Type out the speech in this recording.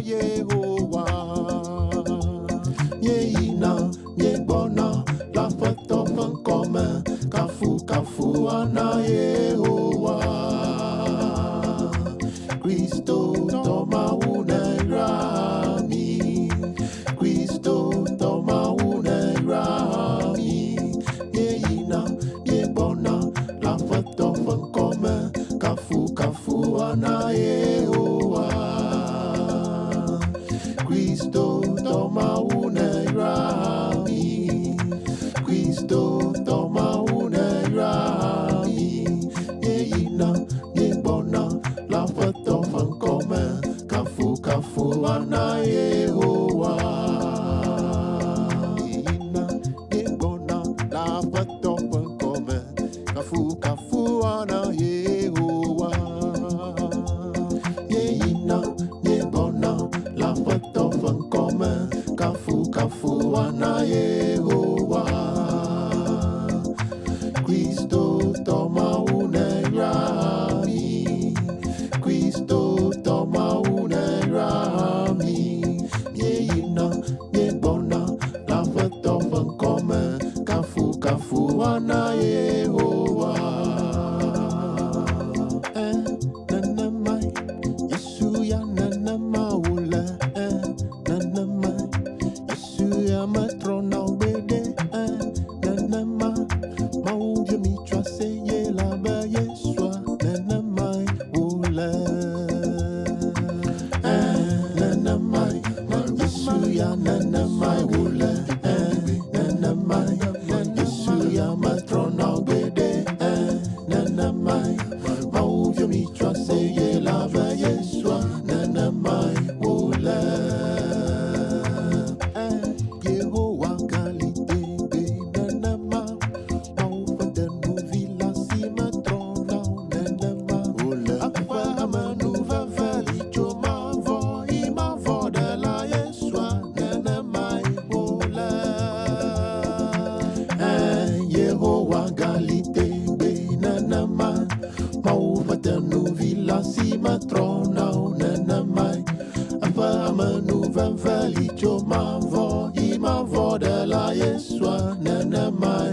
Yehovah. Nye ina, nye bona, la fête en commun, kafu ana Yehovah. Christo toma unerami, Christo toma unerami. Nye ina, nye bona, la fête en commun, kafu ana Yehovah. Christo toma unerami, Christo toma unerami. Nye ina, nye bona, la fête en commun, kafu ana Yehovah. Nye ina, nye bona, la fête en commun, kafu ana Yehovah. Nye ina, nye bona, la fête en commun, kafu ana Yehovah. Christo toma unerami, Christo toma unerami. Nye ina, nye bona, la fête en commun, kafu ana Yehovah. Nanamai, Yesu ya nanamaula. Nanamai, Yesu ya matrona ubede. Nanama, mauje michwa seye laba Yeswa. Nanamai ula. Nanamai, Yesu ya nanamai ula. Nanamai, Yesu ya matrona ubede. Nanamai, mauje michwa seye laba Yeswa. Nanamai ula. Yehovah qualité, nanama, maufada nuvila sima trona, nanama, apa amanuva vali choma vo ima vo de la Yeswa, nanama ibola. Yehovah qualité, nanama, maufada nuvila sima trona, nanama, apa amanuva vali choma vo ima vo de la Yeswa, nanama